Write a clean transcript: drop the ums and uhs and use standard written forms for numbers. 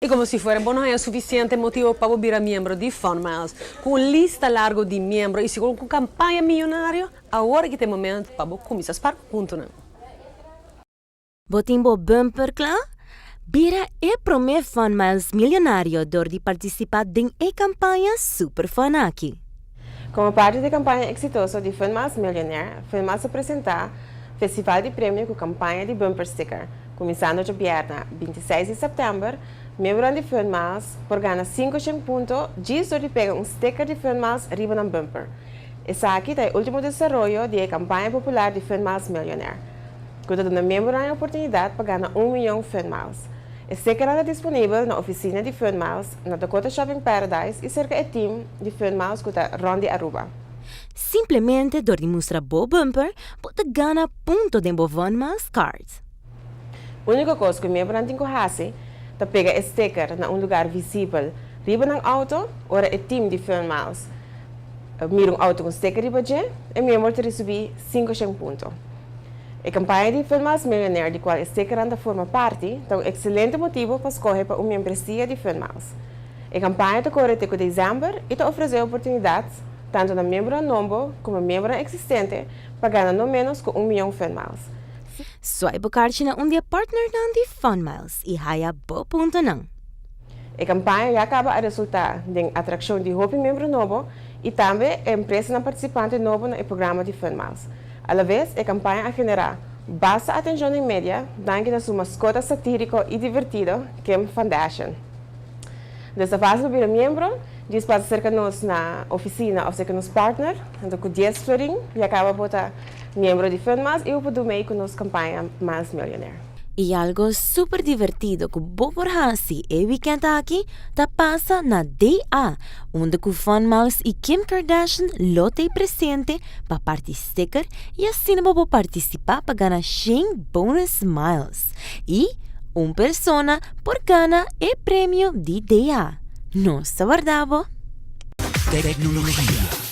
E como se fuera, no hay suficiente motivo para volver miembro de FundMiles. Com lista largo de membros e segundo com campanha milionária, agora que tem momento para começar a pagar. Botimbo bumper klaar? Bira e prome FundMiles milionário door de participar em e campanha Super Fun aqui. Como parte da campanha exitosa de FundMiles Millionaire, FundMiles apresenta Festival de Prêmio com campanha de Bumper Sticker. Começando de viernes 26 de setembro, membros de FundMiles por ganhar 500 pontos, diz de pegar sticker de FundMiles riba no bumper. Esse aqui é o último desenvolvimento da campanha popular de FundMiles Millionaire. Cada membro tem a oportunidade para ganhar 1 milhão de FundMiles. O sticker está disponível na oficina de FundMiles, na Dakota Shopping Paradise e cerca do time de FundMiles que está Rondi Aruba. Simplesmente door de mostrar bo bumper, pode ganhar ponto de bo FundMiles cards. A única coisa que o membro tem que fazer é pegar o sticker em lugar visível riba no auto ou o time de FundMiles. Mira auto com sticker riba e o membro te receber 500 pontos. A campanha de FundMiles Millionaire, de qual o sticker anda forma parte, é um excelente motivo para escolher para uma membresia de FundMiles. A campanha decorre até dezembro e oferece oportunidades tanto na membro novo como membro existente para ganhar no menos com 1 milhão de FundMiles. Swipe kaartje na dia partner dan de FundMiles e haya bo punto nang. A campanha já acaba a resultar em atração de roupa membro novo e também a empresa na participante novo no programa de FundMiles. A la vez, a campanha a generar basta atenção em média, dando a sua mascota satírico e divertido, Kim Foundation. Dessa fase, o membro diz para acercar-nos na oficina ou ser nos partner, então com 10 florim, e acaba botar membro de FundMiles e o pode meio com nossa campanha Miles Millionaire. E algo super divertido que bo por hasi e weekend aqui, ta passa na DA, onde o FundMiles e Kim Kardashian lote presente para parte sticker e assim vou participar para ganhar 100 bonus miles. E persona por ganhar e prêmio de DA. Nossa, guardavo? Tecnologia.